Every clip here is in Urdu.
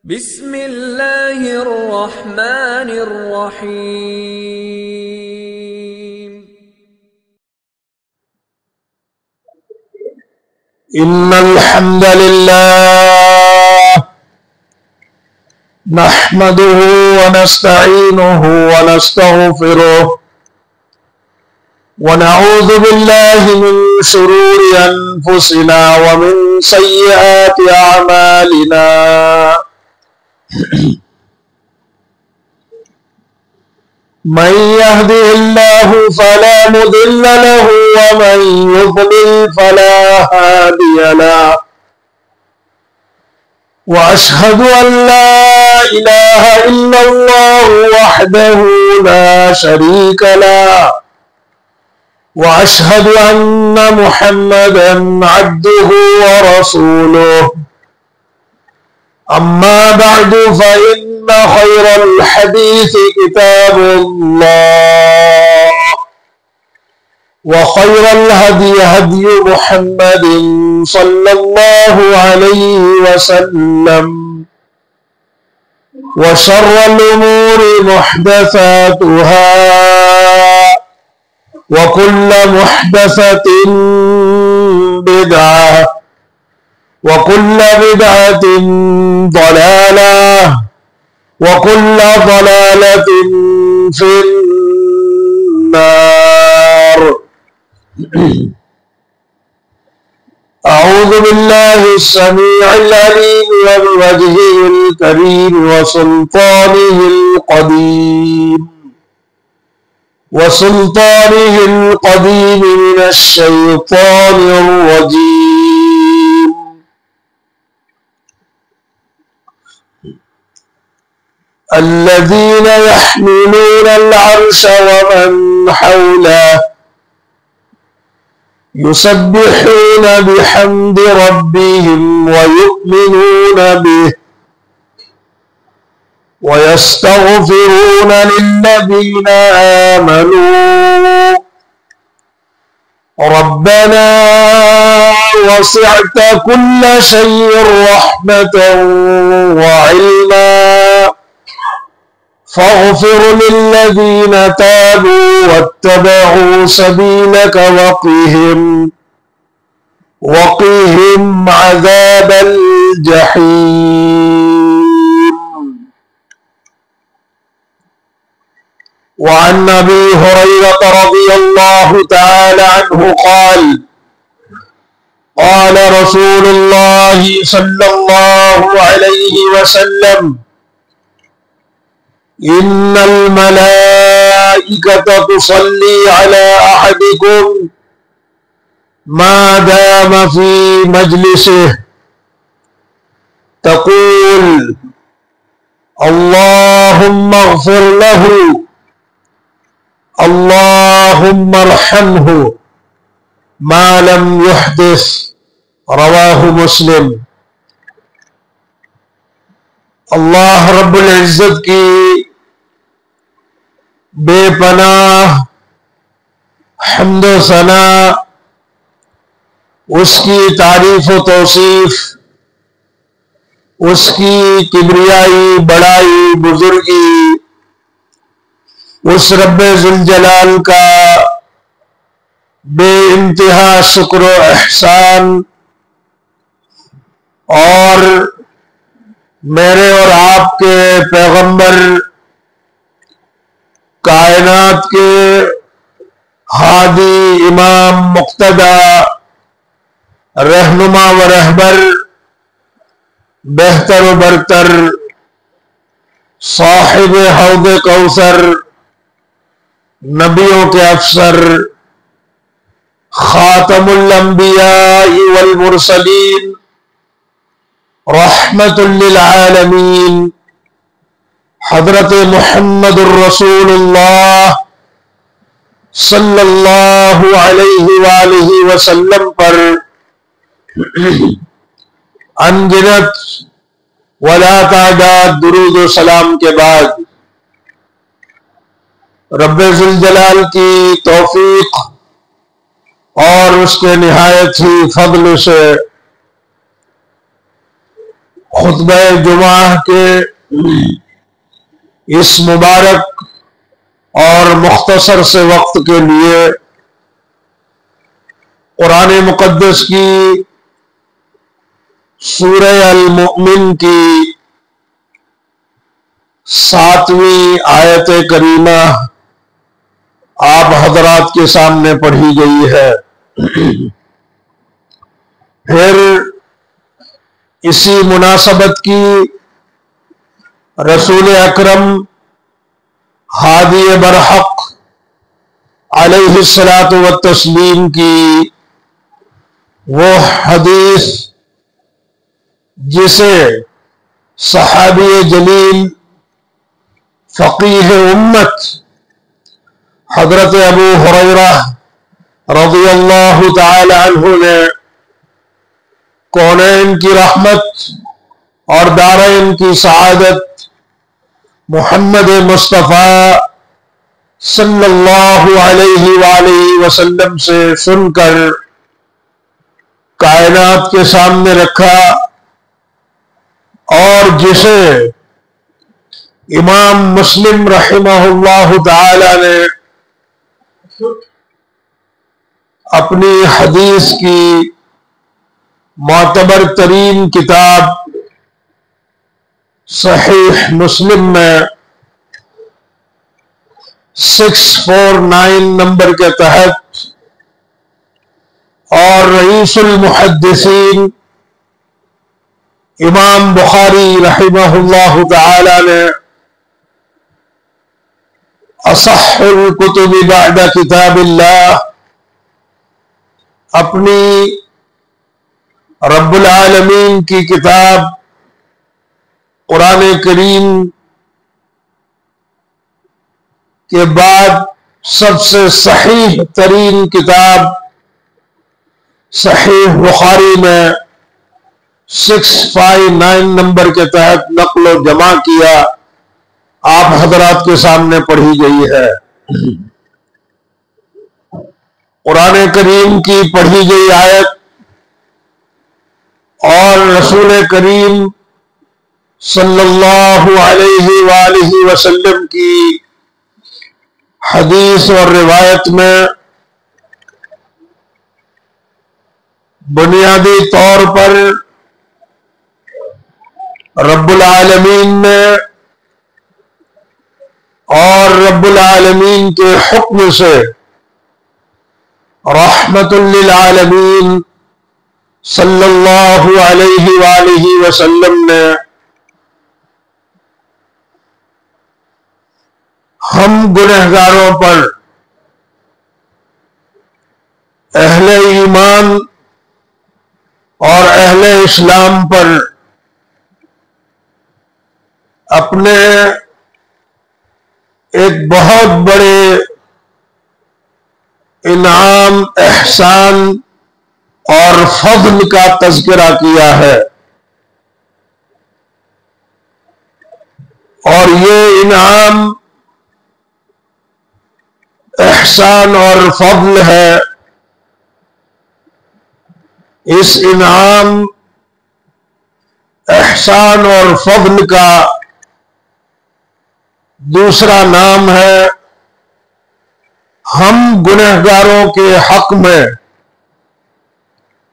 بسم اللہ الرحمن الرحیم ان الحمد للہ نحمده ونستعینه ونستغفره ونعوذ باللہ من شرور انفسنا ومن سیئات اعمالنا من يهده الله فلا مضل له ومن يضلل فلا هادي له وأشهد أن لا إله إلا الله وحده لا شريك له وأشهد أن محمدا عبده ورسوله أما بعد فإن خير الحديث كتاب الله وخير الهدي هدي محمد صلى الله عليه وسلم وشر الأمور محدثاتها وكل محدثة بدعة وكل بدعة ضلالة وكل ضلالة في النار. أعوذ بالله السميع العليم وبوجهه الكريم وسلطانه القديم من الشيطان الرجيم. الذين يحملون العرش ومن حوله يسبحون بحمد ربهم ويؤمنون به ويستغفرون للذين آمنوا ربنا وسعت كل شيء رحمة وعلما فاغفر للذين تابوا واتبعوا سبيلك وقهم عذاب الجحيم. وعن أبي هريرة رضي الله تعالى عنه قال قال رسول الله صلى الله عليه وسلم إن الملائكة تصلي على أحدكم ما دام في مجلسه تقول اللهم اغفر له اللهم ارحمه ما لم يحدث. رواہ مسلم. اللہ رب العزت کی بے پناہ حمد و ثنا، اس کی تعریف و توصیف، اس کی کبریائی، بڑائی، بزرگی، اس رب ذوالجلال کا بے انتہا شکر و احسان، اور میرے اور آپ کے پیغمبر، کائنات کے ہادی، امام، مقتدی، رہنما و رہبر، بہتر و برتر، صاحب حوض کوثر، نبیوں کے افسر، خاتم الانبیاء والمرسلین، رحمت للعالمین، حضرت محمد الرسول اللہ صلی اللہ علیہ وآلہ وسلم پر انگنت ولا تعداد درود و سلام کے بعد رب ذوالجلال کی توفیق اور اس کے نہایت ہی فضل سے خطبہ جمعہ کے اس مبارک اور مختصر سے وقت کے لیے قرآن مقدس کی سورہ المؤمن کی 7ویں آیت کریمہ آپ حضرات کے سامنے پڑھی گئی ہے۔ پھر اسی مناسبت کی رسول اکرم ہادی برحق علیہ الصلاۃ والتسلیم کی وہ حدیث جسے صحابی جلیل فقیہ امت حضرت ابو ہریرہ رضی اللہ تعالی عنہ نے کونین کی رحمت اور دارین کی سعادت محمد مصطفیٰ صلی اللہ علیہ وآلہ وسلم سے سن کر کائنات کے سامنے رکھا، اور جسے امام مسلم رحمہ اللہ تعالی نے اپنی حدیث کی معتبر ترین کتاب صحیح مسلم میں 649 نمبر کے تحت، اور رئیس المحدثین امام بخاری رحمہ اللہ تعالی نے اصح الکتب بعد کتاب اللہ اپنی رب العالمین کی کتاب قرآن کریم کے بعد سب سے صحیح ترین کتاب صحیح بخاری میں 659 نمبر کے تحت نقل و جمع کیا، آپ حضرات کے سامنے پڑھی گئی ہے۔ قرآن کریم کی پڑھی گئی آیت اور رسول کریم صلی اللہ علیہ وآلہ وسلم کی حدیث اور روایت میں بنیادی طور پر رب العالمین نے اور رب العالمین کے حکم سے رحمت للعالمین صلی اللہ علیہ وآلہ وسلم نے ہم گنہگاروں پر، اہل ایمان اور اہل اسلام پر اپنے ایک بہت بڑے انعام، احسان اور فضل کا تذکرہ کیا ہے، اور یہ انعام، احسان اور فضل ہے۔ اس انعام، احسان اور فضل کا دوسرا نام ہے ہم گنہگاروں کے حق میں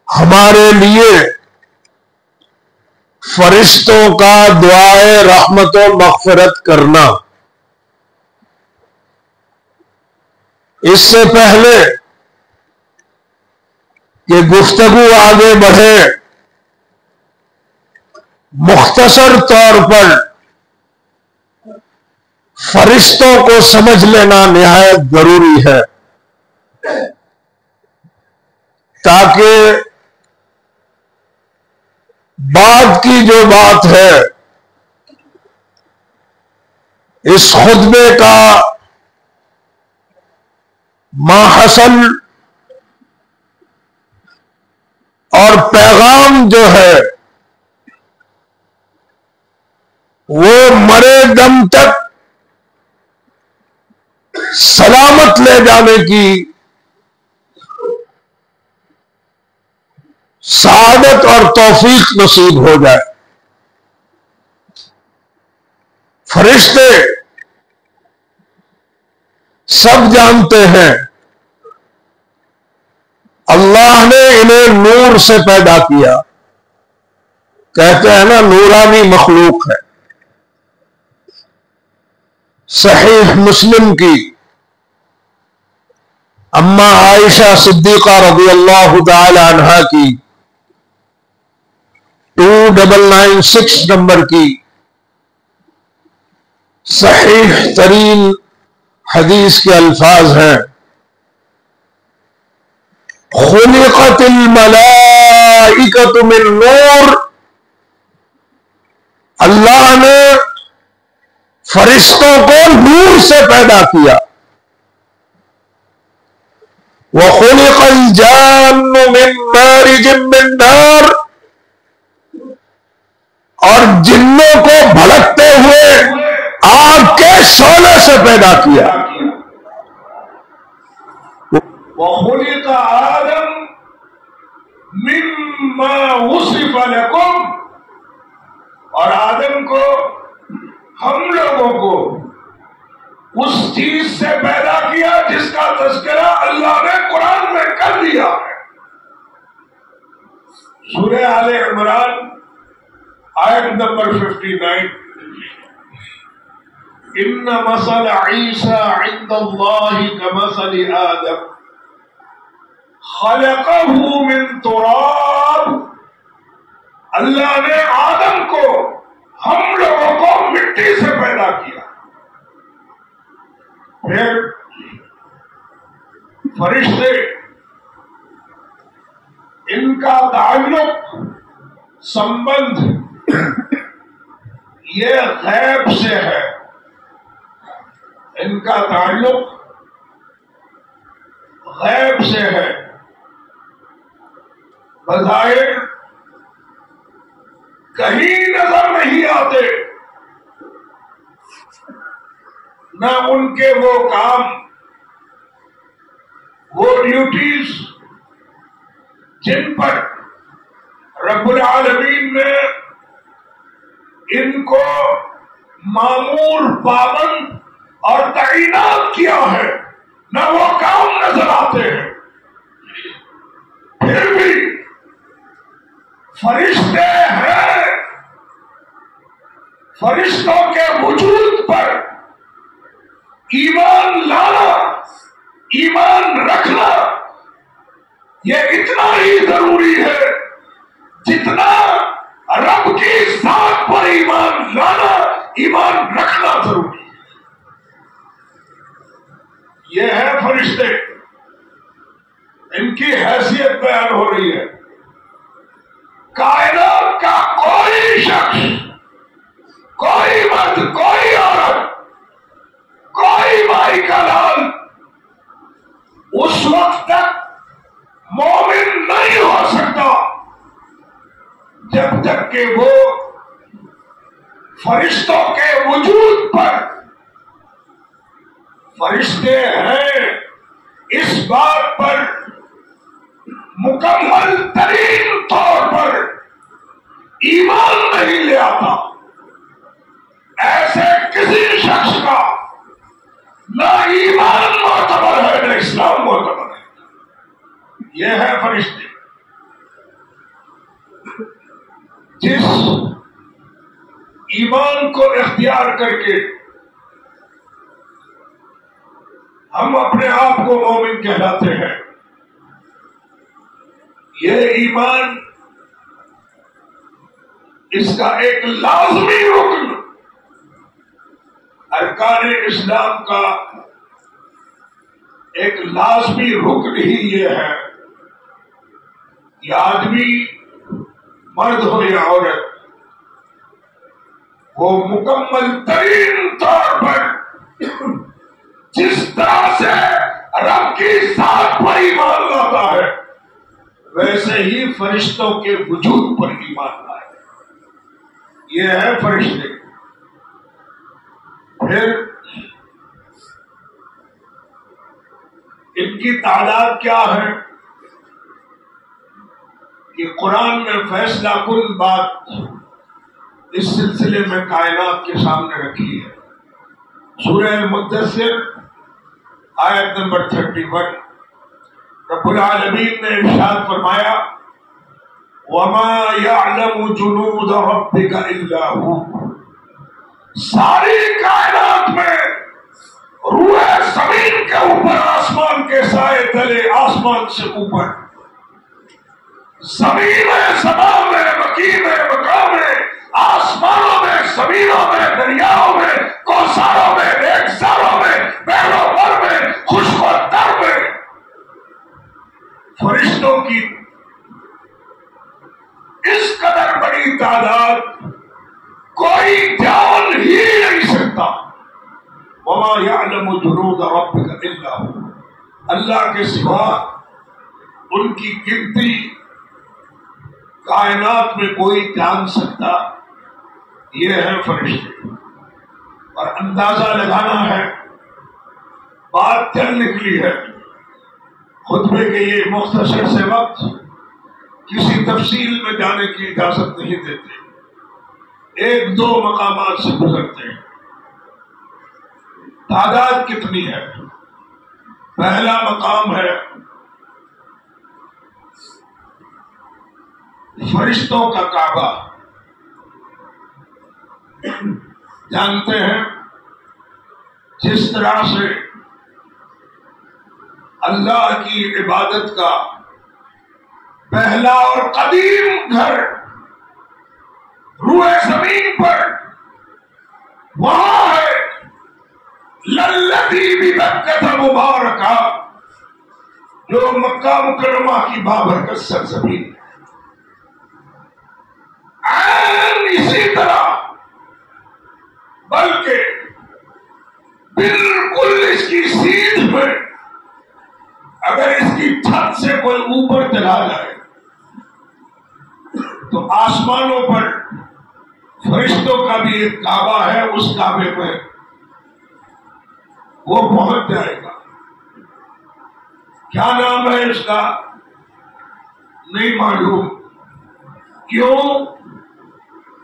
ہمارے لیے فرشتوں کا دعائے رحمت و مغفرت کرنا۔ اس سے پہلے کہ گفتگو آگے بڑھے، مختصر طور پر فرشتوں کو سمجھ لینا نہایت ضروری ہے، تاکہ بعد کی جو بات ہے اس خطبے کا ماحصل اور پیغام جو ہے وہ مرے دم تک سلامت لے جانے کی سعادت اور توفیق نصیب ہو جائے۔ فرشتے سب جانتے ہیں اللہ نے انہیں نور سے پیدا کیا. کہتے ہیں نا نورانی مخلوق ہے. صحیح مسلم کی اما عائشہ صدیقہ رضی اللہ تعالی عنہا کی 2996 نمبر کی صحیح ترین حدیث کے الفاظ ہیں خلقت الملائکۃ من نور. اللہ نے فرشتوں کو نور سے پیدا کیا. وخلق الجان من مارج من نار. اور جنوں کو بھڑکتے ہوئے آگ کے شعلے سے پیدا کیا. وخلق آدم مما وصف لكم. اور آدم کو ہم لوگوں کو اس چیز سے پیدا کیا جس کا تذکرہ اللہ نے قرآن میں کر دیا ہے. سورہ آل عمران آیت نمبر 59. ان مثل عیسی عند اللہ کمثل آدم خلقہ من تراب. اللہ نے آدم کو ہم لوگوں کو مٹی سے پیدا کیا. پھر فرشتے ان کا تعلق سمبندھ یہ غیب سے ہے. ان کا تعلق غیب سے ہے. بظاہر کہیں نظر نہیں آتے، نہ ان کے وہ کام، وہ ڈیوٹیز جن پر رب العالمین نے ان کو مامور، پابند اور تعینات کیا ہے، نہ وہ کام نظر آتے ہیں. پھر بھی فرشتے ہیں. فرشتوں کے وجود پر ایمان لانا، ایمان رکھنا یہ اتنا ہی ضروری ہے جتنا رب کی ذات پر ایمان لانا، ایمان رکھنا ضروری ہے. یہ ہے فرشتے. ان کی حیثیت بیان ہو رہی ہے. کائنات کا کوئی شخص، کوئی مرد، کوئی عورت، کوئی مائی کا لال اس وقت تک مومن نہیں ہو سکتا جب تک کہ وہ فرشتوں کے وجود پر، فرشتے ہیں اس بات پر مکمل ترین طور پر ایمان نہیں لے آتا. ایسے کسی شخص کا نہ ایمان معتبر ہے نہ اسلام معتبر ہے. یہ ہے فرشتے. جس ایمان کو اختیار کر کے ہم اپنے آپ کو مومن کہلاتے ہیں، یہ ایمان اس کا ایک لازمی رکن، ارکان اسلام کا ایک لازمی رکن ہی یہ ہے کہ آدمی، مرد ہو یا عورت، وہ مکمل ترین طور پر جس طرح سے رب کی ذات پر ایمان لاتا ہے ویسے ہی فرشتوں کے وجود پر ایمان لائے. یہ ہے فرشتے. پھر ان کی تعداد کیا ہے کہ قرآن میں فیصلہ کن بات اس سلسلے میں کائنات کے سامنے رکھی ہے۔ سورہ المدثر آیت نمبر 31، رب العالمین نے ارشاد فرمایا وَمَا يَعْلَمُ جُنُودَ رَبِّكَ إِلَّا هُوَ۔ ساری کائنات میں روئے زمین کے اوپر، آسمان کے سائے تلے، آسمان سے اوپر، زمین میں، سما میں، مکین میں، مقام میں، آسمانوں میں، زمینوں میں، دریاؤں میں، کوثروں میں، ریگزاروں میں، بحروں بر میں، خشک و تر میں، فرشتوں کی اس قدر بڑی تعداد کوئی جان ہی نہیں سکتا۔ وَمَا يَعْلَمُ جُنُودَ رَبِّكَ إِلَّا هُوَ۔ اللہ کے سوا ان کی گنتی کائنات میں کوئی جان سکتا، یہ ہے فرشتے۔ اور اندازہ لگانا ہے، بات چل نکلی ہے، خطبے کے یہ مختصر سے وقت کسی تفصیل میں جانے کی اجازت نہیں دیتے، ایک دو مقامات سے گزرتے ہیں۔ تعداد کتنی ہے؟ پہلا مقام ہے فرشتوں کا کعبہ۔ جانتے ہیں جس طرح سے اللہ کی عبادت کا پہلا اور قدیم گھر روئے زمین پر وہاں ہے، للتی ببکۃ مبارکہ، جو مکہ مکرمہ کی بابرکت سرزمین ہے۔ اسی طرح بلکہ بالکل اس کی سیدھ میں اگر اس کی چھت سے کوئی اوپر چلا جائے تو آسمانوں پر فرشتوں کا بھی ایک کعبہ ہے، اس کعبے میں وہ پہنچ جائے گا۔ کیا نام ہے اس کا نہیں معلوم، کیوں؟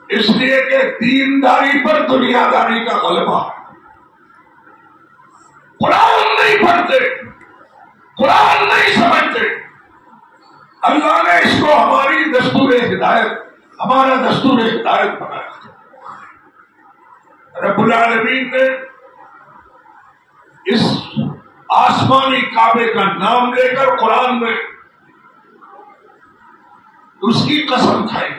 اس لیے کہ دینداری پر دنیا داری کا غلبہ ہے۔ قرآن نہیں پڑھتے، قرآن نہیں سمجھتے، اللہ نے اس کو ہماری دستور ہدایت، ہمارا دستور ہدایت بنایا۔ رب العالمین نے اس آسمانی کعبے کا نام لے کر قرآن میں اس کی قسم کھائی۔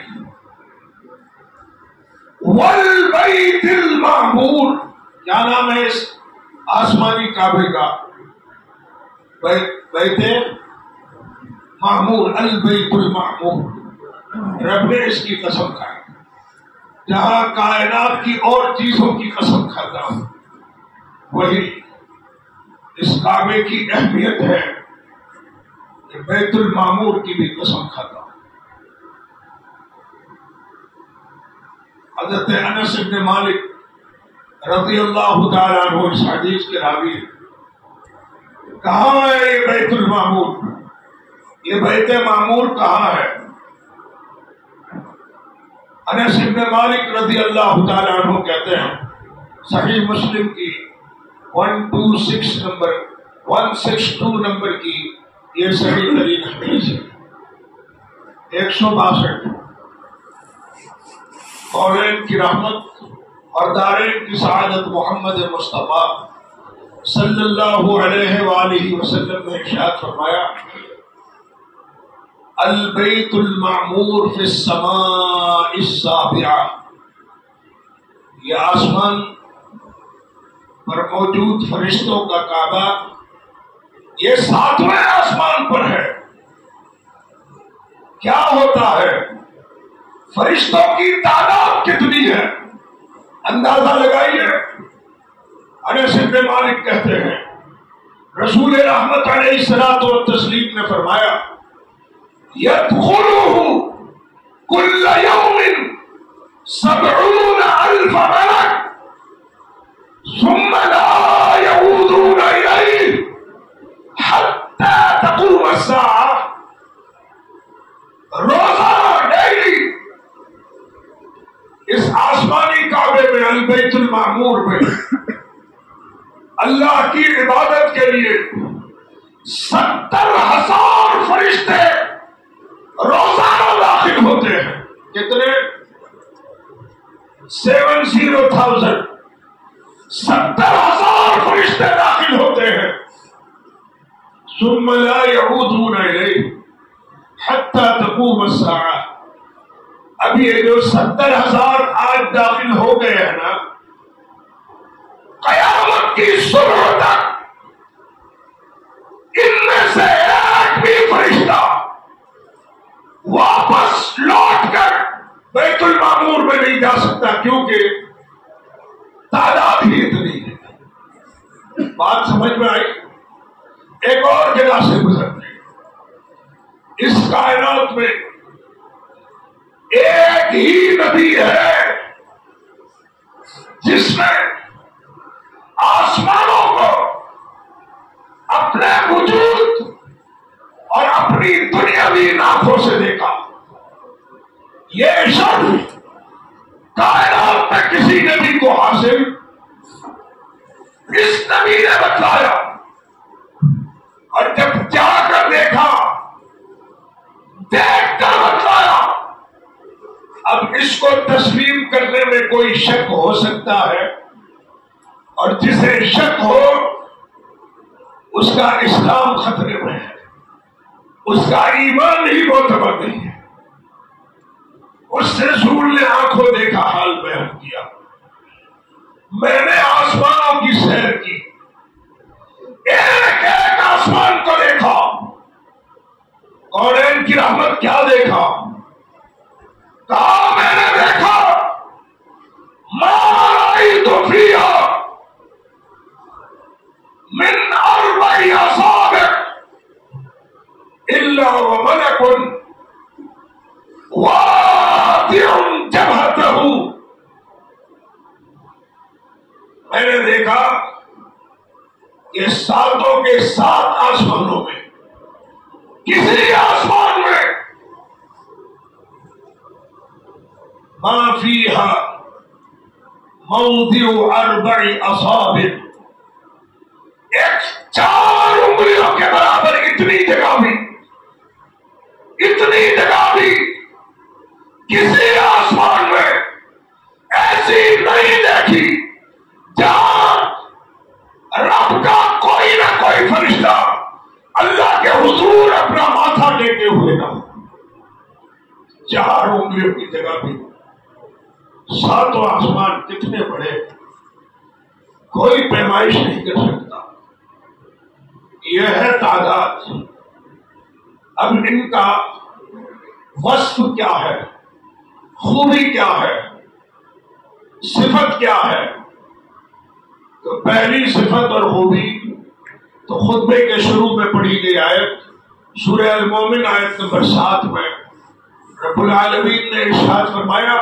والبیت المعمور، کیا نام ہے اس آسمانی کعبے کا؟ بیت معمور، البیت المعمور۔ رب نے اس کی قسم کھائی، جہاں کائنات کی اور چیزوں کی قسم کھاتا ہوں، وہی اس کعبے کی اہمیت ہے کہ بیت المعمور کی بھی قسم کھاتا ہوں۔ حضرت انس بن مالک رضی اللہ تعالیٰ عنہ اس حدیث کے راوی ہیں۔ کہاں ہے یہ بیت المعمور؟ یہ بیت معمور کہاں ہے؟ انس بن مالک رضی اللہ تعالیٰ عنہ کہتے ہیں، صحیح مسلم کی 162 نمبر کی یہ صحیح ترین حدیث ہے۔ 162 قولین کی رحمت اور دارین کی سعادت محمد مصطفیٰ صلی اللہ علیہ وآلہ وسلم نے ارشاد فرمایا، البیت المعمور فی السماء السابعہ، یہ آسمان پر موجود فرشتوں کا کعبہ یہ 7ویں آسمان پر ہے۔ کیا ہوتا ہے؟ فرشتوں کی تعداد کتنی ہے؟ اندازہ لگائیے۔ انس بن مالک کہتے ہیں، رسول رحمت علیہ الصلوۃ والتسلیم نے فرمایا، يدخله كل يوم 70,000 ملك ثم لا يعودون إليه حتى تقوم الساعة۔ روزہ ڈیلی اس بیت المعمور میں اللہ کی عبادت کے لیے 70,000 فرشتے روزانہ داخل ہوتے ہیں. کتنے؟ 70,000. 70,000 فرشتے داخل ہوتے ہیں. ثم لا يعودون إليه حتى تقوم الساعة. اب یہ جو 70,000 آج داخل ہو گئے ہیں نا، قیامت کی صبح تک ان میں سے ایک بھی فرشتہ واپس لوٹ کر بیت المعمور میں نہیں جا سکتا، کیونکہ تعداد ہی اتنی ہے. بات سمجھ میں آئی؟ ایک اور جگہ سے گزرتے ہیں. اس کائنات میں ایک ہی نبی ہے جس نے آسمانوں کو اپنے وجود اور اپنی دنیاوی آنکھوں سے دیکھا. یہ شرف کائنات میں کسی نبی کو حاصل اس نبی نے بتلایا، اور جب جا کر دیکھا، دیکھ کر بتلایا. اب اس کو تسلیم کرنے میں کوئی شک ہو سکتا ہے، اور جسے شک ہو اس کا اسلام خطرے میں ہے، اس کا ایمان ہی معتبر نہیں ہے. اس رسول نے آنکھوں دیکھا حال بیان کیا. میں نے آسمانوں کی سیر کی، ایک ایک آسمان کو دیکھا. کونین کی رحمت کیا دیکھا؟ کہا میں نے دیکھا ما رأیت فیہا من 4 اصابع الا وملک واضع جبہتہ. میں نے دیکھا کہ 7 کے 7 آسمانوں میں کسی آسمان میں ما فیہا موضع 4 اصابع، ایک 4 انگلیوں کے برابر اتنی جگہ بھی کسی آسمان میں ایسی نہیں دیکھی جہاں رب کا کوئی نہ کوئی فرشتہ اللہ کے حضور اپنا ماتھا ٹیکے ہوئے نہ. 4 انگلیوں کی جگہ بھی 7 آسمان کتنے بڑے، کوئی پیمائش نہیں کر سکتا. یہ ہے تعداد. اب ان کا وصف کیا ہے، خوبی کیا ہے، صفت کیا ہے؟ تو پہلی صفت اور خوبی تو خطبے کے شروع میں پڑھی گئی آیت سورہ المومن آیت نمبر 7 میں رب العالمین نے ارشاد فرمایا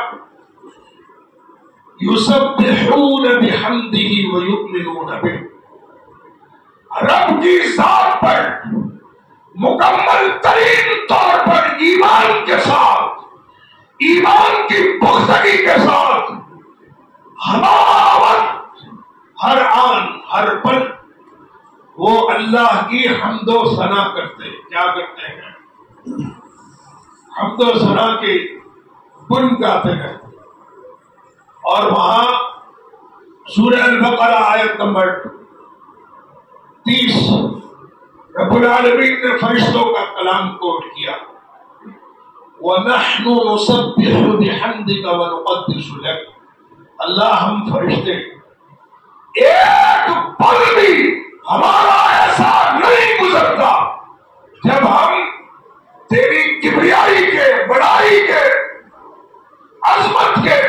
یسبحون بحمدہ ویؤمنون بہ. رب کی ذات پر مکمل ترین طور پر ایمان کے ساتھ، ایمان کی پختگی کے ساتھ ہر وقت، ہر آن، ہر پل وہ اللہ کی حمد و ثنا کرتے. کیا کرتے ہیں؟ حمد و ثنا کے گن گاتے ہیں. اور وہاں سورہ البقرہ آیت نمبر 30 رب العالمین نے فرشتوں کا کلام کوٹ کیا. وَنَحْنُ نُسَبِّحُ بِحَمْدِكَ وَنُقَدِّسُ لَكَ. اللہ ہم فرشتے ایک پل بھی ہمارا ایسا نہیں گزرتا جب ہم تیری کبریائی کے، بڑائی کے، عظمت کے،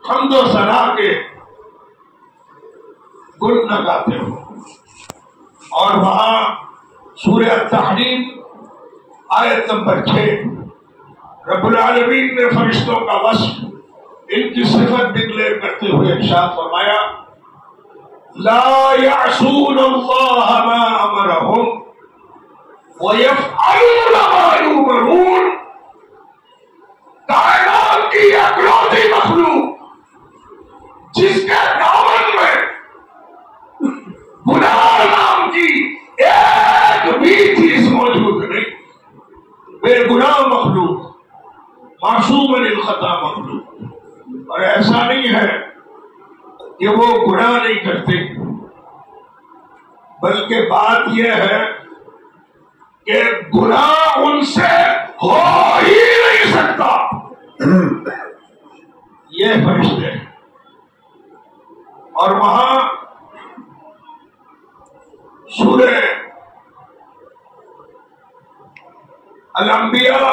حمد و ثنا کے گن نہ گاتے ہو. اور وہاں سورہ التحریم آیت نمبر 6 رب العالمین نے فرشتوں کا وصف، ان کی صفت ڈکلیئر کرتے ہوئے ارشاد فرمایا لا يعصون اللہ ما امرهم ويفعلون ما يؤمرون. کائنات کی اکلوتی مخلوق جس کے دامن میں گناہ نام کی ایک بھی چیز موجود نہیں، بے گناہ مخلوق، معصوم للخطا مخلوق. اور ایسا نہیں ہے کہ وہ گناہ نہیں کرتے، بلکہ بات یہ ہے کہ گناہ ان سے ہو ہی نہیں سکتا. یہ فرشتے ہیں. اور وہاں سورہ الانبیاء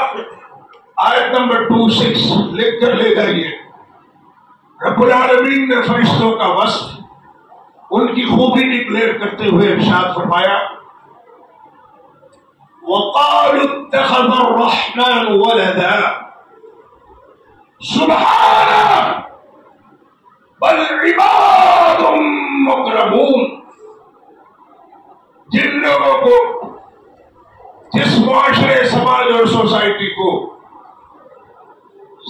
آیت نمبر 26 لکھ کر لے جائیے. رب العالمین نے فرشتوں کا وصف، ان کی خوبی ڈکلیئر کرتے ہوئے ارشاد فرمایا وَقَالُوا اتَّخَذَ الرَّحْمَنُ وَلَدًا سُبْحَانَهُ بَلْ عِبَادٌ مُكْرَمُونَ. جن لوگوں کو، جس معاشرے، سماج اور سوسائٹی کو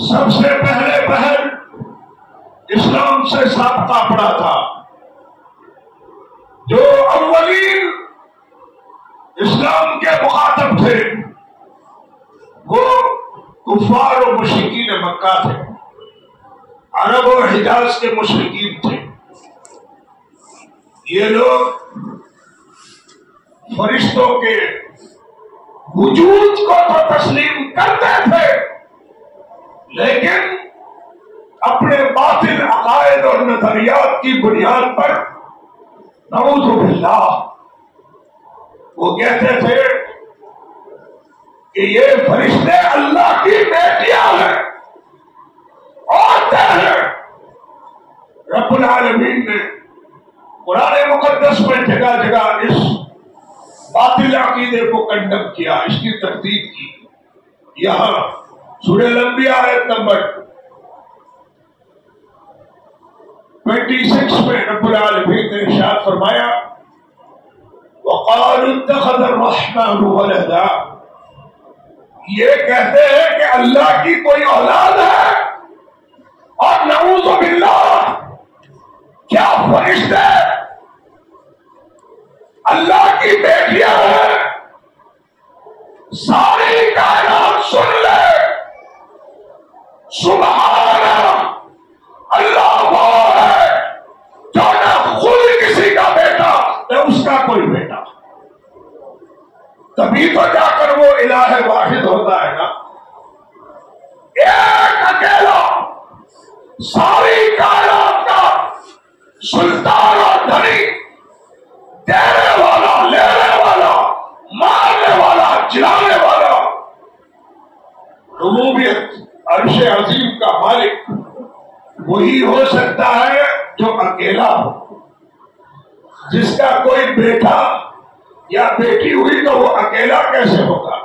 سب سے پہلے اسلام سے سابقہ پڑا تھا، جو اولین اسلام کے مخاطب تھے، وہ کفار و مشرکین مکہ تھے، عرب اور حجاز کے مشرکین تھے. یہ لوگ فرشتوں کے وجود کو تو تسلیم کرتے تھے، لیکن اپنے باطل عقائد اور نظریات کی بنیاد پر نعوذ باللہ وہ کہتے تھے کہ یہ فرشتے اللہ کی بیٹیاں ہیں، عورتیں ہیں. رب العالمین نے قرآن مقدس میں جگہ جگہ اس باطل عقیدے کو کنڈم کیا، اس کی تردید کی. یہاں سورہ الانبیاء آیت نمبر 26 میں رب العالمین نے ارشاد فرمایا وَقَالُوا اتَّخَذَ الرَّحْمَنُ وَلَدًا. یہ کہتے ہیں کہ اللہ کی کوئی اولاد ہے، اور نعوذ باللہ کیا فرشتے اللہ کی بیٹیاں ہیں. ساری کائنات سن لے، سبحان اللہ وہ ہے جو نہ خود کسی کا بیٹا نہ اس کا کوئی بیٹا. تبھی تو جا کر وہ الہ واحد ہوتا ہے نا، ایک اکیلا ساری کائنات کا سلطان اور دھنی، دینے والا، لینے والا، مارنے والا، جلانے والا، ربوبیت عرش عظیم کا مالک وہی ہو سکتا ہے جو اکیلا ہو. جس کا کوئی بیٹا یا بیٹی ہوئی تو وہ اکیلا کیسے ہوگا؟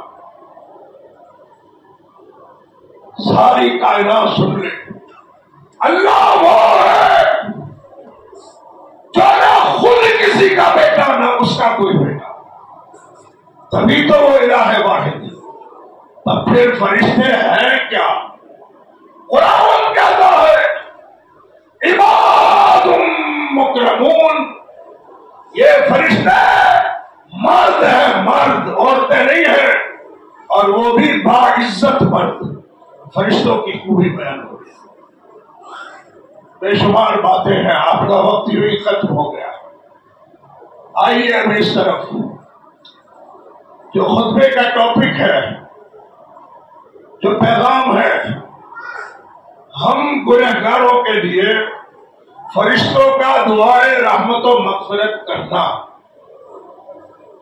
ساری کائنات سن لے، اللہ وہ ہے جو نہ خود کسی کا بیٹا نہ اس کا کوئی بیٹا. تبھی تو وہ الہ واحد ہے. تب پھر فرشتے ہیں کیا؟ قرآن کہتا ہے عباد مکرمون. یہ فرشتے مرد ہیں، مرد، عورتیں نہیں ہیں، اور وہ بھی باعزت مرد. فرشتوں کی خوبی بیان ہو گئی. بے شمار باتیں ہیں، آپ کا وقت ہی ختم ہو گیا. آئیے اب اس طرف جو خطبے کا ٹاپک ہے، جو پیغام ہے، ہم گنہگاروں کے لیے فرشتوں کا دعائے رحمت و مغفرت کرنا.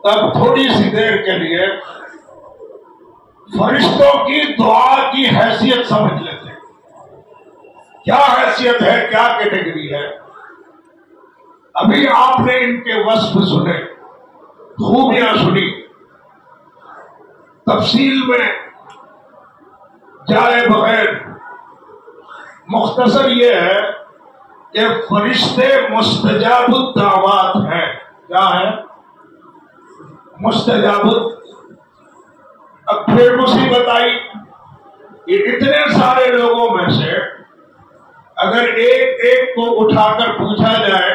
تب تھوڑی سی دیر کے لیے فرشتوں کی دعا کی حیثیت سمجھ لیتے ہیں. کیا حیثیت ہے، کیا کیٹیگری ہے. ابھی آپ نے ان کے وصف سنے، خوبیاں سنی، تفصیل میں جائے بغیر مختصر یہ ہے کہ فرشتے مستجاب الدعوات ہیں. کیا ہے؟ مستجاب. اب پھر مصیبت آئی کہ اتنے سارے لوگوں میں سے اگر ایک ایک کو اٹھا کر پوچھا جائے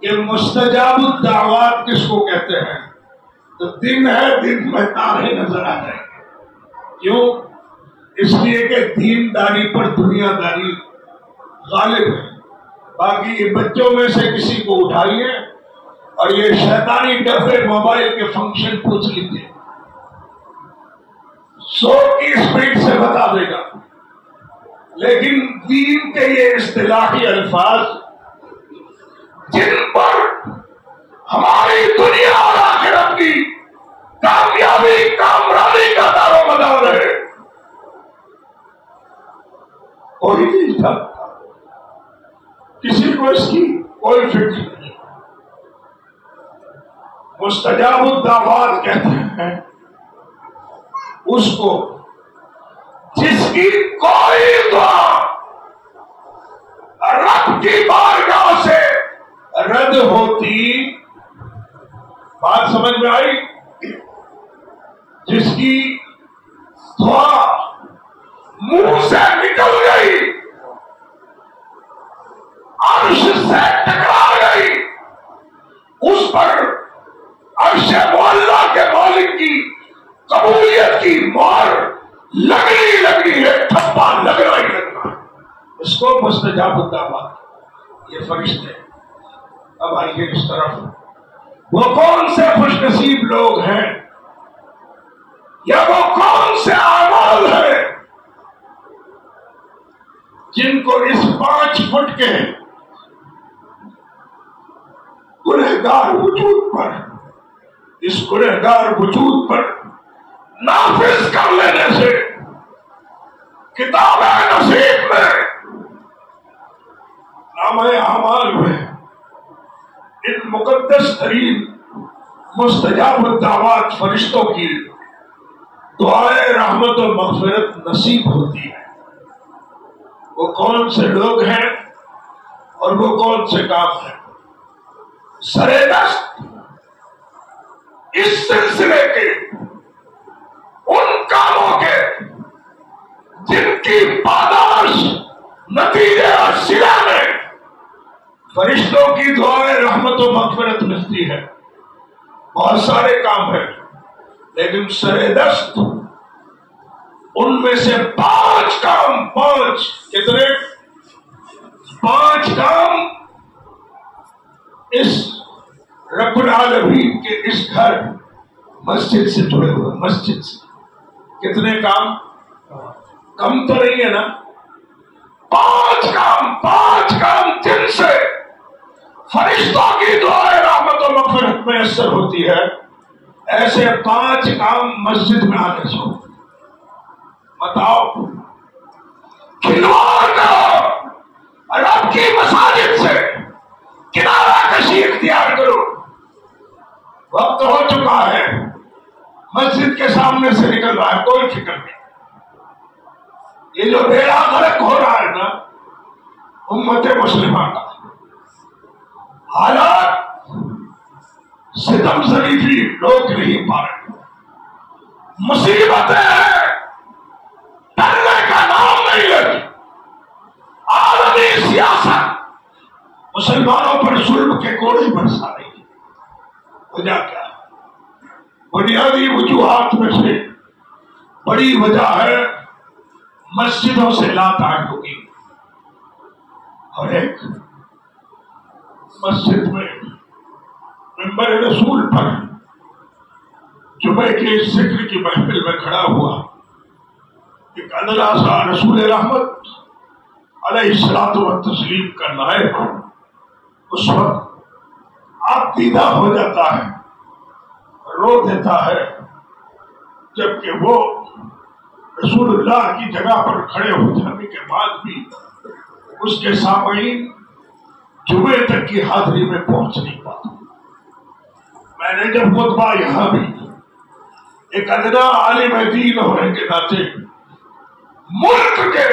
کہ مستجاب الدعوات کس کو کہتے ہیں تو دن ہے دن میں تارے نظر آ جائیں گے. کیوں؟ اس لیے کہ دینداری پر دنیا داری غالب ہے. باقی یہ بچوں میں سے کسی کو اٹھائیے اور یہ شیطانی ڈبے موبائل کے فنکشن پوچھ لیجیے، 100 کی اسپیڈ سے بتا دے گا. لیکن دین کے یہ اصطلاحی الفاظ جن پر ہماری دنیا اور آخرت کی کامیابی کامرانی کا دار و مدار ہے، کوئی نہیں تھا، کسی کو اس کی کوئی فکر نہیں. مستجاب الدعوات کہتے ہیں اس کو جس کی کوئی دعا رب کی بارگاہ سے رد ہوتی. بات سمجھ میں آئی؟ جس کی دعا منہ سے نکل گئی، عرش سے ٹکرا گئی، اس پر عرش معلیٰ کے مالک کی قبولیت کی مہر لگنی ہے، ٹھپا لگنا ہی لگنا. اس کو مستجاب الدعوات. یہ فرشتے. اب آئیے اس طرف. وہ کون سے خوش نصیب لوگ ہیں یا وہ کون سے اعمال ہیں جن کو اس 5 فٹ کے گنہگار وجود پر، اس گنہگار وجود پر نافذ کر لینے سے کتاب نصیب میں، نامہ اعمال میں ان مقدس ترین مستجاب الدعوات فرشتوں کی دعائے رحمت و مغفرت نصیب ہوتی ہے. وہ کون سے لوگ ہیں اور وہ کون سے کام ہیں؟ سرے دست اس سلسلے کے ان کاموں کے جن کی پاداش نتیجے اور صلہ میں فرشتوں کی دعائیں رحمت و مغفرت ملتی ہے. بہت سارے کام ہیں لیکن سرے دست ان میں سے 5 کام، 5 کتنے؟ 5 کام اس رب العالمین کے اس گھر مسجد سے جڑے ہوئے. مسجد سے کتنے کام؟ کم تو نہیں ہے نا؟ 5 کام، 5 کام جن سے فرشتوں کی دعائیں رحمت و مغفرت میسر ہوتی ہے. ایسے 5 کام مسجد میں آنے سے. بتاؤ، کھلواڑ کرو رب کی مساجد سے، کنارہ کشی اختیار کرو. وقت ہو چکا ہے، مسجد کے سامنے سے نکل رہا ہے، کوئی فکر نہیں. یہ جو بیڑا غرق ہو رہا ہے نا امت مسلمہ کا، حالات ستم ظریفی لوگ نہیں پا رہے، مصیبتیں ہیں، ڈرنے کا نام نہیں لیتی. عالمی سیاست مسلمانوں پر ظلم کے گولی برسا رہی ہے. وجہ کیا ہے؟ بنیادی وجوہات میں سے بڑی وجہ ہے مسجدوں سے لا تعلقی. اور ایک مسجد میں ممبر رسول پر جمعے کے ذکر کی محفل میں کھڑا ہوا ایک ادنا سا رسول رحمت علیہ الصلوۃ والتسلیم کا نائب. اس وقت آپ دیدہ ہو جاتا ہے، رو دیتا ہے، جبکہ وہ رسول اللہ کی جگہ پر کھڑے ہو جانے کے بعد بھی اس کے سامعین جمعے تک کی حاضری میں پہنچ نہیں پاتے. میں نے جب خطبہ یہاں بھی ایک ادنا عالم دین ہونے کے ناطے ملک کے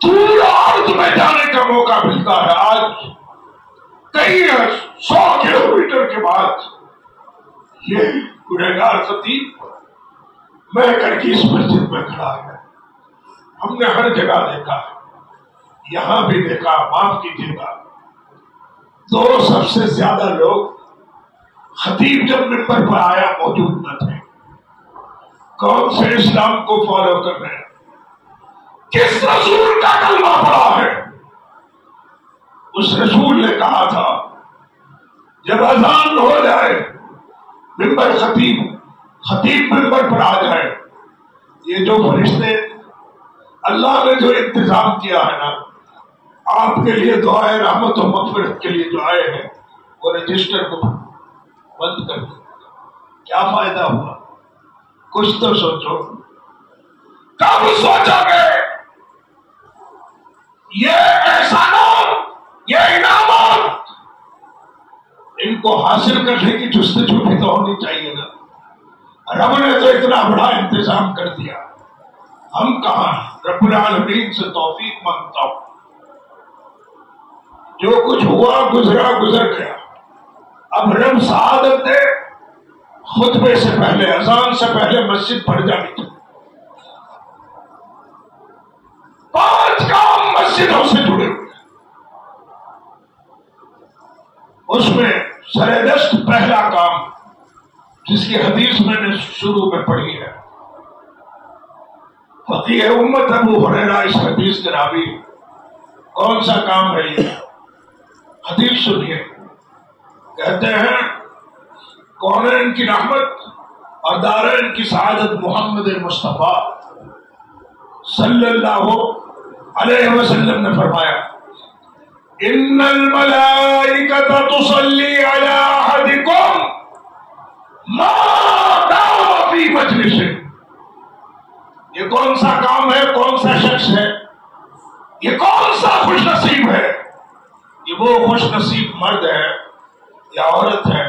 دور ارض میں جانے کا موقع ملتا ہے. آج کئی 100 کلومیٹر کے بعد یہ گنہگار خطیب میں کر کی اس مسجد میں کھڑا ہے. ہم نے ہر جگہ دیکھا ہے یہاں بھی دیکھا، معاف کیجیے گا، دو سب سے زیادہ لوگ خطیب جب ممبر پر آیا موجود نہ تھے. کون سے اسلام کو فالو کر رہے ہیں؟ کس رسول کا کلمہ پڑھا ہے؟ اس رسول نے کہا تھا جب اذان ہو جائے ممبر خطیب ممبر پر آ جائے. یہ جو فرشتے اللہ نے جو انتظام کیا ہے نا آپ کے لیے دعائے رحمت و مغفرت کے لیے جو آئے ہیں وہ رجسٹر کو بند کر دیا. کیا فائدہ ہوا؟ کچھ تو سوچو. کب سوچو گے یہ احسانات، یہ انعامات، ان کو حاصل کرنے کی جستجو بھی تو ہونی چاہیے نا. رب نے تو اتنا بڑا انتظام کر دیا، ہم کہاں؟ رب العالمین سے توفیق مانگتا ہوں. جو کچھ ہوا گزر گیا. اب رب سعادت دے، خطبے سے پہلے، اذان سے پہلے مسجد بھر جانی تھی. 5 کام مسجدوں سے جڑے ہوئے، اس میں سردست پہلا کام جس کی حدیث میں نے شروع میں پڑھی ہے، فقیہ امت ابو ہریرہ اس حدیث کے راوی. کون سا کام ہے یہ؟ حدیث سنیے. کہتے ہیں کونین کی رحمت اور دارین کی سعادت محمد مصطفیٰ صلی اللہ علیہ وسلم نے فرمایا ان الملائکۃ تصلی علی احدکم ما دام فی مجلس. یہ کون سا کام ہے؟ کون سا شخص ہے؟ یہ کون سا خوش نصیب ہے؟ یہ وہ خوش نصیب مرد ہے یا عورت ہے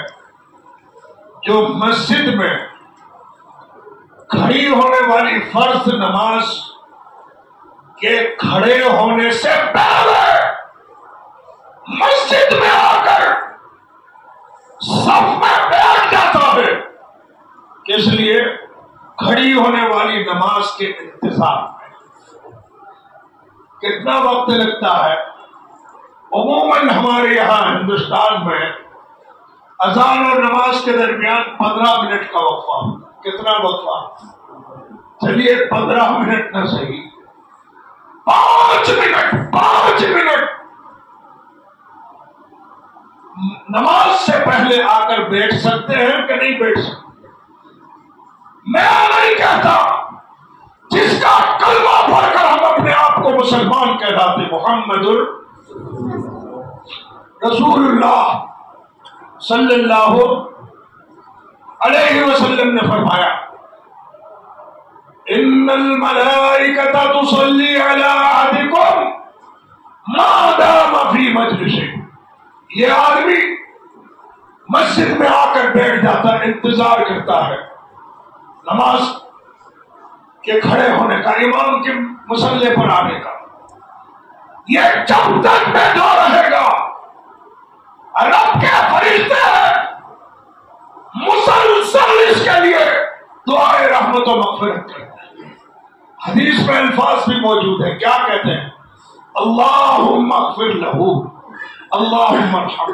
جو مسجد میں کھڑی ہونے والی فرض نماز کے کھڑے ہونے سے پہلے مسجد میں آ کر صف میں بیٹھ جاتا ہے. کس لیے؟ کھڑی ہونے والی نماز کے انتظار میں. کتنا وقت لگتا ہے؟ عموماً ہمارے یہاں ہندوستان میں اذان اور نماز کے درمیان 15 منٹ کا وقفہ. کتنا وقفہ؟ چلیے 15 منٹ نہ صحیح، 5 منٹ نماز سے پہلے آ کر بیٹھ سکتے ہیں کہ نہیں بیٹھ سکتے؟ میں نہیں کہتا جس کا کلمہ پڑھ کر ہم اپنے آپ کو مسلمان کہلاتے. محمد رسول اللہ صلی اللہ علیہ وسلم نے فرمایا ان الملائکۃ تصلی علی احدکم ما دام فی مجلس. یہ آدمی مسجد میں آ کر بیٹھ جاتا ہے، انتظار کرتا ہے نماز کے کھڑے ہونے کا، امام کے مصلی پر آنے کا. یہ جب تک بیٹھا رہے گا رب کے فرشتے مسلسل اس کے لیے دعائے رحمت و مغفرت کرتے ہیں. حدیث میں الفاظ بھی موجود ہیں. کیا کہتے ہیں؟ اللہم اغفر لہو، اللہم ارحمہ.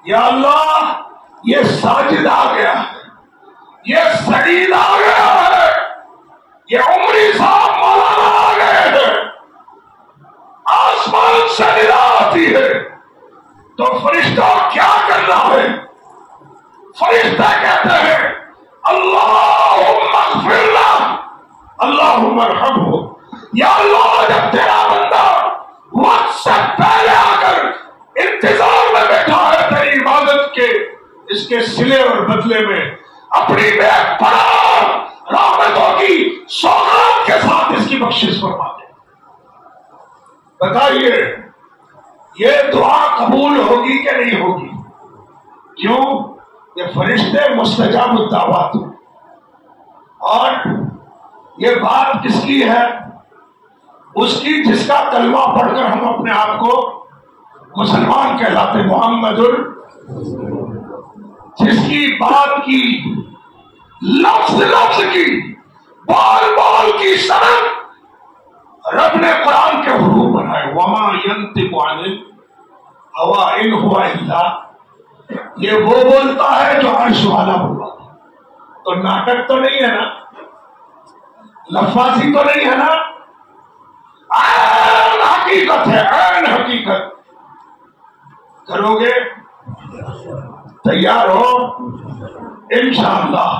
یا اللہ یہ ساجد آ گیا ہے، یہ سعید آ گیا ہے، یہ عمری صاحب مولانا آ گئے ہیں، آسمان سے ندا آتی ہے تو فرشتہ کیا کرنا ہے؟ فرشتہ کہتے ہیں اللہم اغفر لہ، اللہم ارحمہ. یا اللہ جب تیرا بندہ وقت سے پہلے آ کر انتظار میں بیٹھا ہے تیری عبادت کے، اس کے صلے اور بدلے میں اپنی بے پناہ رحمتوں کی سوغات کے ساتھ اس کی بخشش فرما دے. بتائیے یہ دعا قبول ہوگی کہ نہیں ہوگی؟ کیوں؟ یہ فرشتے مستجاب الدعوات. اور یہ بات کس کی ہے؟ اس کی جس کا کلمہ پڑھ کر ہم اپنے آپ کو مسلمان کہلاتے. محمد جس کی بات کی، لفظ کی، بال کی سند رب نے قرآن کے حروف بنائے، وما ينطق عن الهوى ان هو الا، یہ وہ بولتا ہے جو عرش والا بولا. تو ناٹک تو نہیں ہے نا، لفاظی تو نہیں ہے نا، عین حقیقت ہے، عین حقیقت. کرو گے؟ تیار ہو؟ انشاءاللہ.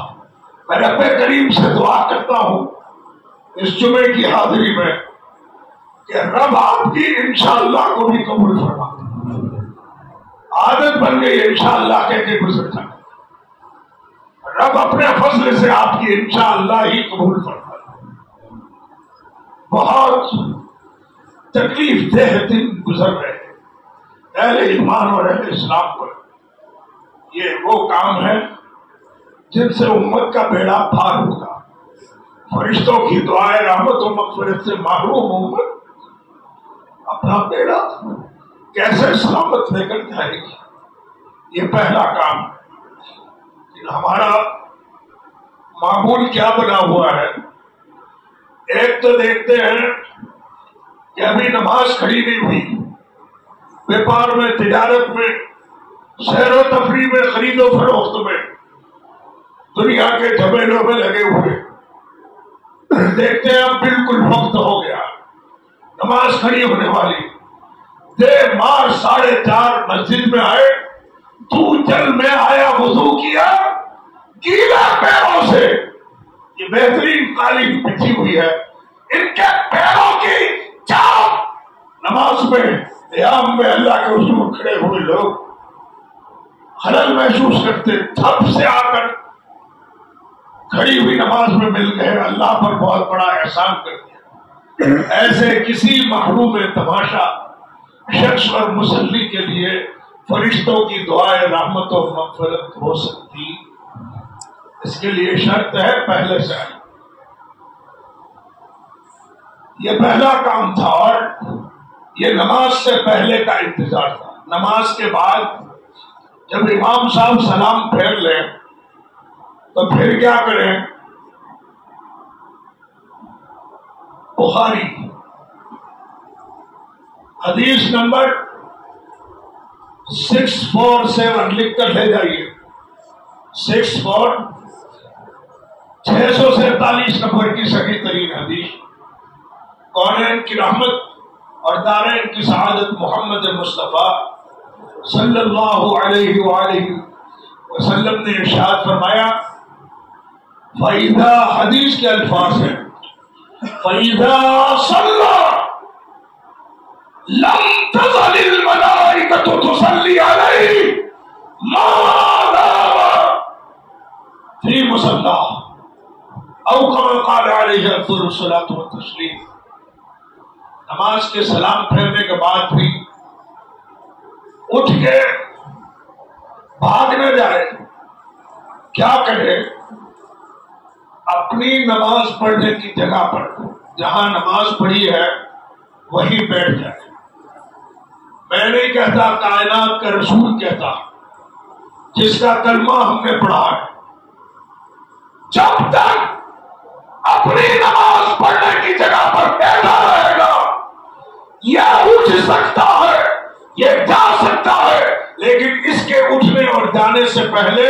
میں رب کریم سے دعا کرتا ہوں اس جمعے کی حاضری میں کہ رب آپ کی انشاءاللہ کو بھی قبول فرما. عادت بن گئی انشاءاللہ کہہ کے گزر جائے. رب اپنے فضل سے آپ کی انشاءاللہ ہی قبول فرما. بہت تکلیف دہ دن گزر رہے ہیں اہل ایمان اور اہل اسلام پر. یہ وہ کام ہے جن سے امت کا بیڑا پار ہوگا. فرشتوں کی دعائیں رحمت و مغفرت سے محروم امت اپنا بیڑا کیسے سلامت لے کر جائے گی. یہ پہلا کام. ہمارا معمول کیا بنا ہوا ہے؟ ایک تو دیکھتے ہیں کہ ابھی نماز کھڑی نہیں ہوئی، بیپار میں، تجارت میں، سیر و تفریح میں، خرید و فروخت میں دنیا کے جھمیلوں میں لگے ہوئے. دیکھتے ہیں اب بالکل وقت ہو گیا، نماز کھڑی ہونے والی. دیر مار 4:30 مسجد میں آئے، تو جل میں آیا، وضو کیا، گیلا پیروں سے. یہ بہترین قالین بچھی ہوئی ہے، ان کے پیروں کی چاپ نماز میں قیام میں اللہ کے حضور کھڑے ہوئے لوگ خلل محسوس کرتے، تھپ سے آ کر کھڑی ہوئی نماز میں مل گئے. اللہ پر بہت بڑا احسان کر دیا. ایسے کسی محروم تماشا شخص اور مسلی کے لیے فرشتوں کی دعائیں رحمت و مغفرت ہو سکتی. اس کے لیے شرط ہے پہلے سے آئی. یہ پہلا کام تھا اور یہ نماز سے پہلے کا انتظار تھا. نماز کے بعد جب امام صاحب سلام پھیر لیں تو پھر کیا کریں؟ بخاری حدیث نمبر 647 لکھ کر لے جائیے. 647 نمبر کی صحیح ترین حدیث. کونین کی رحمت اور دارین کی سعادت محمد مصطفیٰ صلی اللہ علیہ وآلہ وسلم نے ارشاد فرمایا، فَإِذَا حدیث کے الفاظ ہیں، فَإِذَا صَلَّى لَمْ تَزَلِ الْمَلَائِكَةُ تُصَلِّي عَلَيْهِ مَا دَامَ فِي مُصَلَّاهُ أَوْ كَمَا قَالَ عَلَيْهِ أَفْضَلُ الصَّلَاةُ وَالتَّسْلِيمُ. نماز کے سلام پھیرنے کے بعد بھی اٹھ کے بھاگ نہ جائے. کیا کرے؟ اپنی نماز پڑھنے کی جگہ پر جہاں نماز پڑھی ہے وہیں بیٹھ جائے. میں نہیں کہتا، کائنات کا رسول کہتا، جس کا کلمہ ہم نے پڑھا ہے، جب تک اپنی نماز پڑھنے کی جگہ پر بیٹھا رہے گا، یہ اٹھ سکتا ہے، یہ جا سکتا ہے، لیکن اس کے اٹھنے اور جانے سے پہلے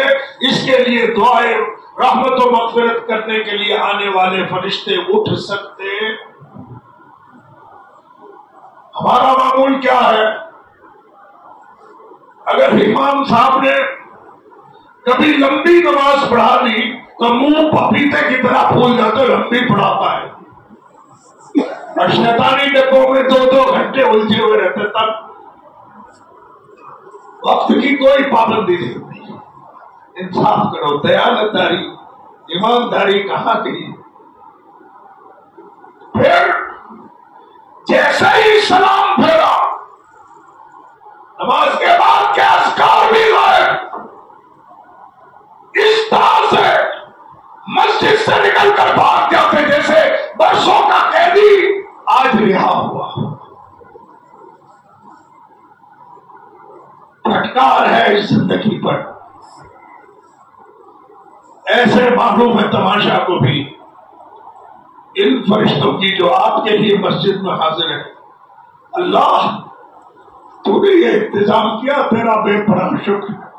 اس کے لیے دعائیں رحمت و مغفرت کرنے کے لیے آنے والے فرشتے اٹھ سکتے. ہمارا معمول کیا ہے؟ اگر امام صاحب نے کبھی لمبی نماز پڑھا دی تو منہ پپیتے کی طرح پھول جاتے، لمبی پڑھاتا ہے، اور شیطانی ڈبوں میں 2-2 گھنٹے الجھے ہوئے رہتے. تب وقت کی کوئی پابندی نہیں ہوتی. انصاف کرو، دیانتداری، ایمانداری کہاں گئی؟ پھر جیسے ہی سلام پھیرا، نماز کے بعد کے اذکار بھی لائے، اس طرح سے مسجد سے نکل کر بھاگ جاتے جیسے برسوں کا قیدی آج رہا ہوا. پھٹکار ہے اس زندگی پر. ایسے معلوم ہے تماشا کو بھی ان فرشتوں کی جو آپ کے لیے مسجد میں حاضر ہے، اللہ تو نے یہ انتظام کیا، تیرا بے پناہ شکر ہے۔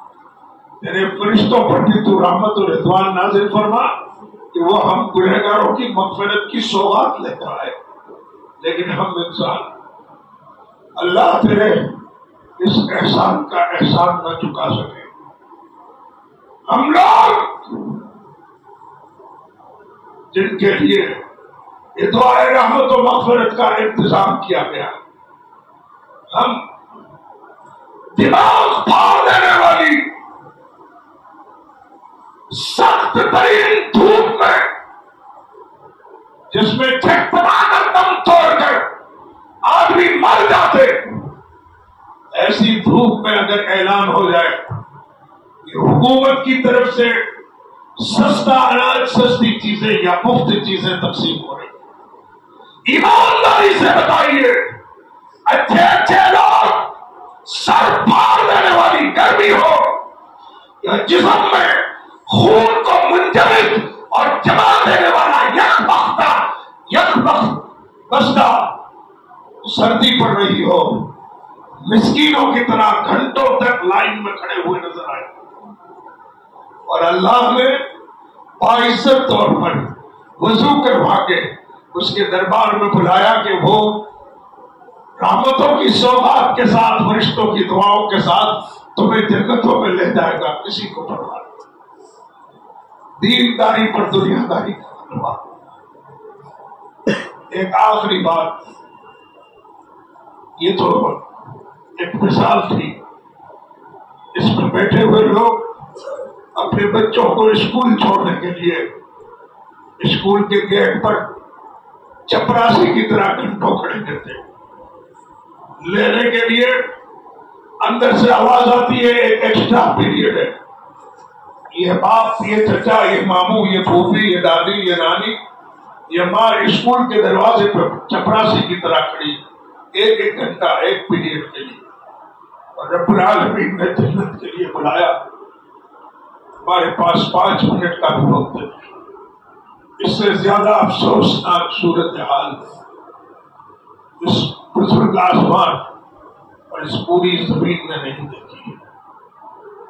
تیرے فرشتوں پر بھی تو رحمت و رضوان نازل فرما کہ وہ ہم گنہگاروں کی مغفرت کی سوغات لے کر آئے، لیکن ہم انسان اللہ تیرے اس احسان کا احسان نہ چکا سکے۔ ہم لوگ جن کے لیے یہ دعائے رحمت و مغفرت کا انتظام کیا گیا، ہم دماغ پھاڑ دینے والی سخت ترین دھوپ میں، جس میں چھٹپٹا کر دم توڑ کر آدمی مر جاتے، ایسی دھوپ میں اگر اعلان ہو جائے کہ حکومت کی طرف سے سستا اناج، سستی چیزیں یا مفت چیزیں تقسیم ہو رہی، ایمانداری سے بتائیے، اچھے اچھے لوگ سر پھاڑ دینے والی گرمی ہو یا جسم میں خون کو منجمد اور جما دینے والا یک بستہ سردی پڑ رہی ہو، مسکینوں کی طرح گھنٹوں تک لائن میں کھڑے ہوئے نظر آئے، اور اللہ نے باعزت طور پر وضو کروا کے اس کے دربار میں بلایا کہ وہ رحمتوں کی سوغات کے ساتھ، فرشتوں کی دعاؤں کے ساتھ تمہیں جنتوں میں لے جائے گا، کسی کو پرواہ نہیں۔ دینداری پر دنیا داری کا پرواہ۔ ایک آخری بات، یہ تو ایک مثال تھی، اس میں بیٹھے ہوئے لوگ اپنے بچوں کو اسکول چھوڑنے کے لیے اسکول کے گیٹ پر چپراسی کی طرح گھنٹوں کھڑے کرتے، لینے کے لیے اندر سے آواز آتی ہے ایک ایکسٹرا پیریڈ ہے، یہ باپ، یہ چچا، یہ ماموں، یہ پھوپھی، یہ دادی، یہ نانی، یہ ماں اسکول کے دروازے پر چپراسی کی طرح کھڑی، ایک ایک گھنٹہ ایک پیریڈ کے لیے، اور رب العالمین نے جنت کے لیے بلایا، ہمارے پاس 5 منٹ کا بھی وقت ہے۔ اس سے زیادہ افسوسناک صورتحال اس بزرگ آسمان اور اس پوری زمین میں نہیں دیکھی ہے۔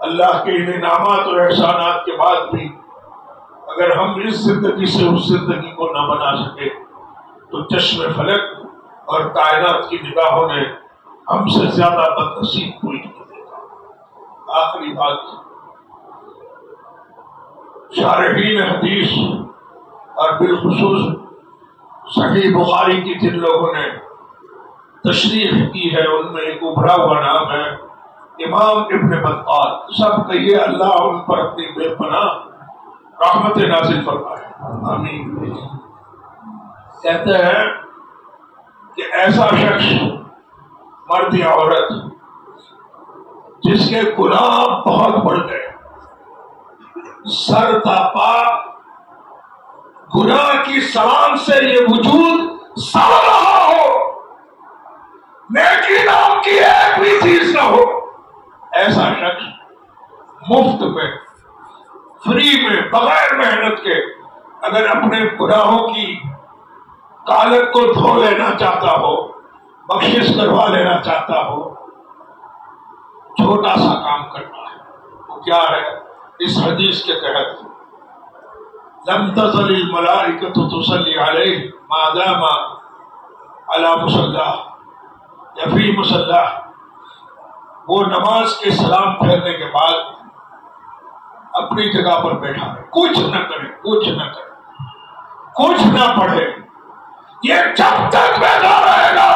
اللہ کے ان انعامات اور احسانات کے بعد بھی اگر ہم اس زندگی سے اس زندگی کو نہ بنا سکے تو چشم فلک اور کائنات کی نگاہوں نے ہم سے زیادہ بدنصیب کوئی نہیں دیکھا۔ آخری بات، شارحین حدیث اور بالخصوص صحیح بخاری کی جن لوگوں نے تشریح کی ہے، ان میں ایک ابھرا ہوا نام ہے امام ابن بطال۔ سب کہیے اللہ ان پر اپنی بے پناہ رحمت نازل فرمائے، آمین۔ کہتے ہیں کہ ایسا شخص، مرد یا عورت، جس کے گناہ بہت بڑھ گئے، سر تا پا گناہ کی سلام سے یہ وجود سڑ رہا ہو، نیکی نام کی ایک بھی چیز نہ ہو، ایسا شخص مفت میں، فری میں، بغیر محنت کے اگر اپنے گناہوں کی کالک کو دھو لینا چاہتا ہو، بخشش کروا لینا چاہتا ہو، چھوٹا سا کام کرنا ہے۔ وہ کیا ہے؟ اس حدیث کے تحت لم تزل الملائکۃ تصلی علیہ ما دام علی مصلاہ یا فی مصلاہ، وہ نماز کے سلام پھیرنے کے بعد اپنی جگہ پر بیٹھا ہے، کچھ نہ کرے، کچھ نہ کرے، کچھ نہ پڑھے، یہ جب تک بیٹھا رہے گا۔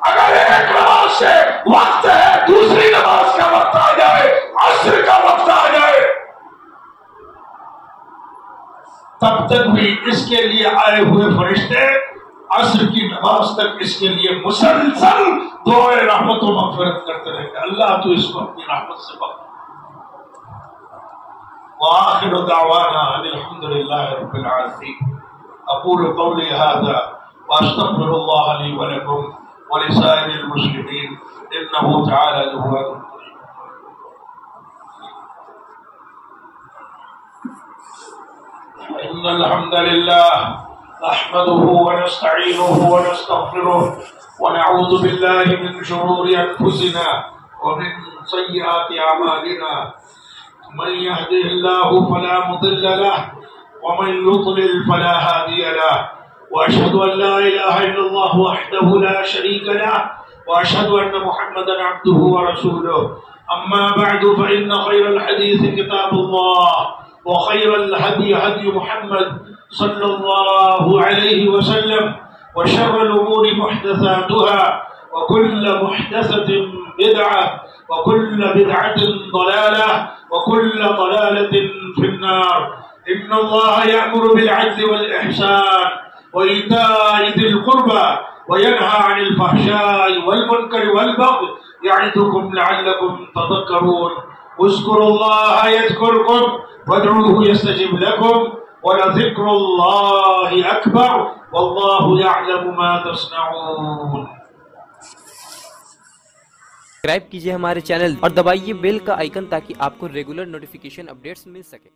اگر ایک نماز سے وقت ہے، دوسری نماز کا وقت آ جائے، عصر کا وقت آ جائے، تب تک بھی اس کے لیے آئے ہوئے فرشتے عصر کی نماز تک اس کے لیے مسلسل دعائے رحمت و مغفرت کرتے رہیں گے۔ اللہ تو اس کو اپنی رحمت سے بخش۔ وآخر دعوانا ان الحمد للہ رب العالمین۔ اقول قولی هذا واستغفر الله لي ولكم ولسائر المسلمين انه تعالى جواد كريم۔ ان الحمد لله نحمده ونستعينه ونستغفره ونعوذ بالله من شرور أنفسنا ومن سيئات أعمالنا من يهده الله فلا مضل له ومن يضلل فلا هادي له وأشهد أن لا إله إلا الله وحده لا شريك له وأشهد أن محمدا عبده ورسوله أما بعد فإن خير الحديث كتاب الله وخير الهدي هدي محمد صلى الله عليه وسلم وشر الأمور محدثاتها وكل محدثة بدعة وكل بدعة ضلالة وكل ضلالة في النار. إن الله يأمر بالعدل والإحسان وإيتاء ذي القربى وينهى عن الفحشاء والمنكر والبغي يعظكم لعلكم تذكرون. اذكروا الله يذكركم وادعوه يستجب لكم ولذكر الله أكبر والله يعلم ما تصنعون. سبسکرائب کیجئے ہمارے چینل اور دبائیے بیل کا آئیکن تاکہ آپ کو ریگولر نوٹیفیکیشن اپڈیٹس مل سکے.